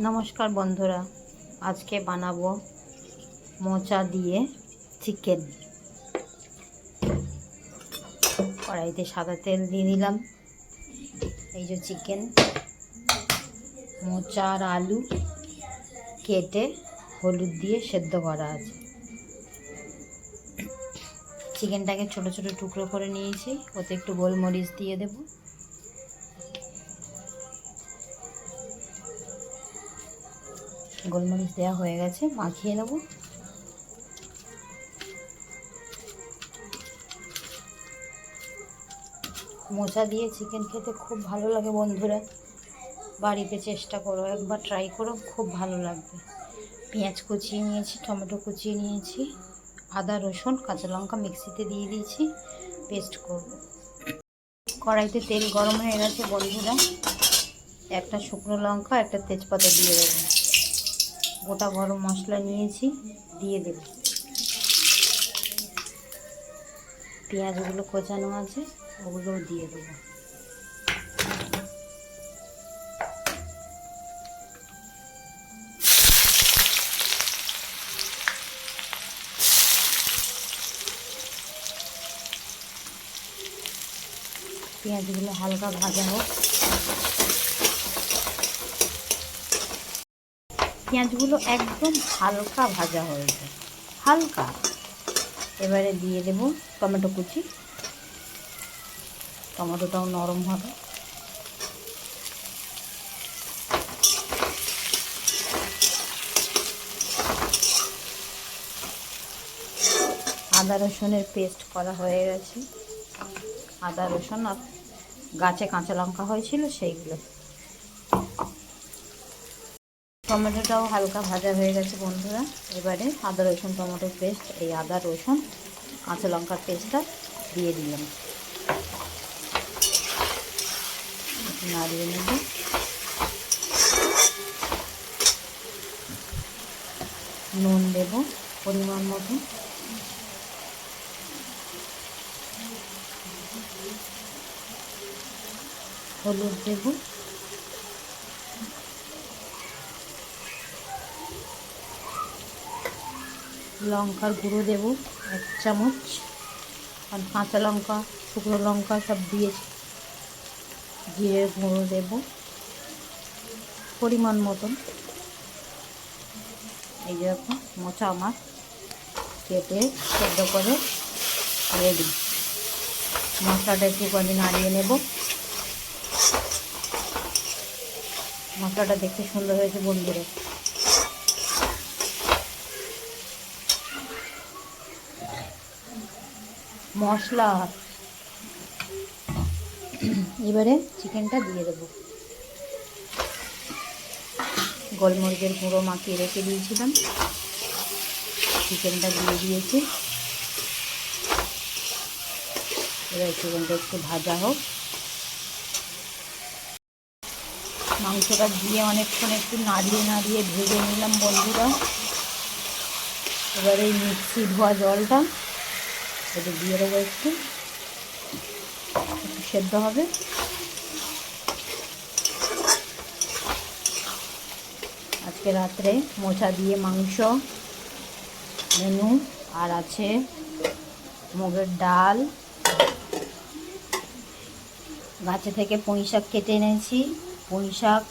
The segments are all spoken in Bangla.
নমস্কার বন্ধুরা, আজকে বানাবো মোচা দিয়ে চিকেন। কড়াইতে সাদা তেল দিয়ে দিলাম। এই যে চিকেন, মোচা আর আলু কেটে হলুদ দিয়ে সেদ্ধ করা আছে। চিকেনটাকে ছোট ছোট টুকরো করে নিয়েছি, ওতে একটু গোলমরিচ দিয়ে দেব। গোলমরিচ দেওয়া হয়ে গেছে, মাখিয়ে নেব। মোচা দিয়ে চিকেন খেতে খুব ভালো লাগে বন্ধুরা, বাড়িতে চেষ্টা করো, একবার ট্রাই করো, খুব ভালো লাগবে। পেঁয়াজ কুচিয়ে নিয়েছি, টমেটো কুচিয়ে নিয়েছি, আদা রসুন কাঁচা লঙ্কা মিক্সিতে দিয়ে দিয়েছি, পেস্ট করব। কড়াইতে তেল গরম হয়ে গেছে বন্ধুরা, একটা শুকনো লঙ্কা একটা তেজপাতা দিয়ে দেবো। গোটা গরম মশলা নিয়েছি, দিয়ে দেব। পেঁয়াজগুলো কোচানো আছে, ওগুলোও দিয়ে দেবো। পেঁয়াজগুলো হালকা ভাজা হোক। পেঁয়াজগুলো একদম হালকা ভাজা হয়েছে, হালকা। এবারে দিয়ে দেব টমেটো কুচি, টমেটোটাও নরম হবে। আদা রসুনের পেস্ট করা হয়ে গেছে, আদা রসুন আর গাছে কাঁচা লঙ্কা হয়েছিল সেইগুলো। টমেটোটাও হালকা ভাজা হয়ে গেছে বন্ধুরা। এবারে আদা রসুন টমেটোর পেস্ট, এই আদা রসুন কাঁচা লঙ্কার পেস্টটা দিয়ে দিলাম, নাড়িয়ে নেব। নুন দেব পরিমাণ মতো, হলুদ দেব, লঙ্কার গুঁড়ো দেব 1 চামচ, আর কাঁচা লঙ্কা শুকনো লঙ্কা সব দিয়েছি। জিরের গুঁড়ো দেব পরিমাণ মতন। এই যেরকম মোচা আমার কেটে সেদ্ধ করে রেডি। মশলাটা একটুখানি নাড়িয়ে নেব। মশলাটা দেখতে সুন্দর হয়েছে বন্ধুরা। মশলা এবারে চিকেনটা দিয়ে দেবো। গোলমরিচের গুঁড়ো মাখিয়ে রেখে দিয়েছিলাম, চিকেনটা দিয়ে দিয়েছি। এবার চিকেনটা একটু ভাজা হোক। মাংসটা দিয়ে অনেকক্ষণ একটু নাড়িয়ে নাড়িয়ে ভেজে নিলাম বন্ধুরা। এবার এই মিক্সি ধোয়া জলটা এটা দিয়ে দেবো, একটু সেদ্ধ হবে। আজকে রাত্রে মোচা দিয়ে মাংস মেনু, আর আছে মুগের ডাল, গাছে থেকে পুঁই শাক কেটে এনেছি, পুঁই শাক,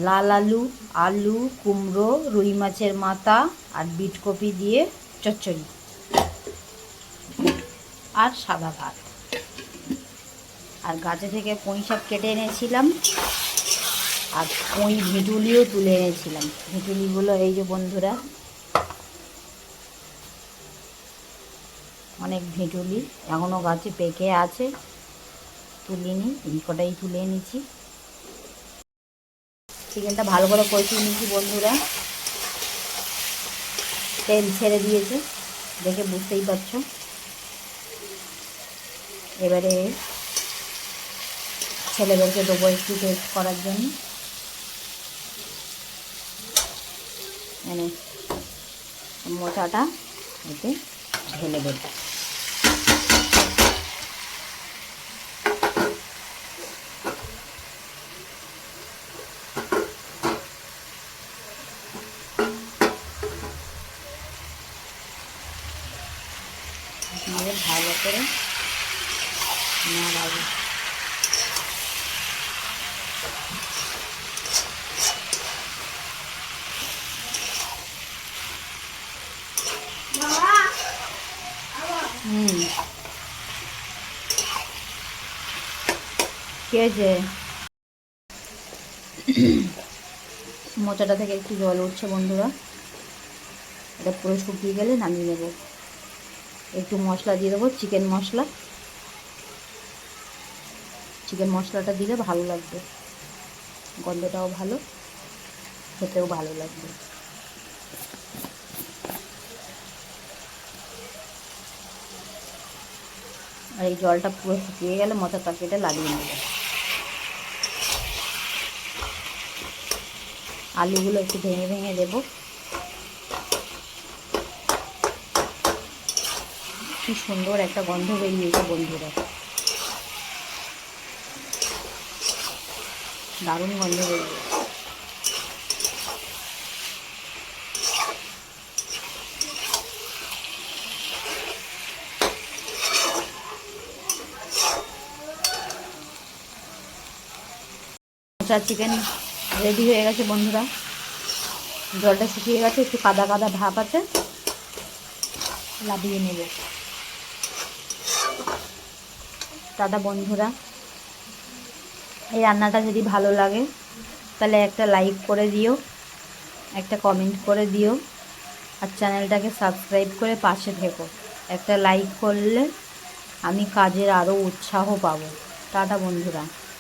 লাল আলু, আলু, কুমড়ো, রুই মাছের মাথা আর বিট কপি দিয়ে চচ্চড়ি, আর সাদা ভাত। আর গাছে থেকে পুঁই শাক কেটে এনেছিলাম, আর পুঁই ভিটুলিও তুলে এনেছিলাম। ভিটুলিগুলো এই যে বন্ধুরা, অনেক ভিটুলি এখনও গাছে পেকে আছে, তুলিনি, এই কটাই তুলে এনেছি। চিকেনটা ভালো করে কষিয়ে নিয়েছি বন্ধুরা, তেল ছেড়ে দিয়েছে, দেখে বুঝতেই পারছো। এবারে ছেলেদেরকে দেবো একটু টেস্ট করার জন্য। মানে মোচাটা এতে ঢেলে দেব। করে নাড়াবো। কে যে মোচাটা থেকে একটু জল উঠছে বন্ধুরা, এটা পুরো শুকিয়ে গেলে নামিয়ে নেব। একটু মশলা দিয়ে দেবো, চিকেন মশলা। চিকেন মশলাটা দিলে ভালো লাগবে, গন্ধটাও ভালো, খেতেও ভালো লাগবে। আর এই জলটা পুরো শুকিয়ে গেলে মোচার তরকারিটা লাগিয়ে নেব। আলুগুলো একটু ভেঙে ভেঙে দেবো। কি সুন্দর একটা গন্ধ বেরিয়েছে বন্ধুরা, দারুণ গন্ধ বেরিয়েছে। মোচার চিকেন রেডি হয়ে গেছে বন্ধুরা, জলটা শুকিয়ে গেছে, একটু কাদা কাদা ভাব আছে, লাভিয়ে নেব। দাদা বন্ধুরা, এই রান্নাটা যদি ভালো লাগে তাহলে একটা লাইক করে দিও, একটা কমেন্ট করে দিও, আর চ্যানেলটাকে সাবস্ক্রাইব করে পাশে থেকো। একটা লাইক করলে আমি কাজের আরও উৎসাহ পাবো। টাটা বন্ধুরা।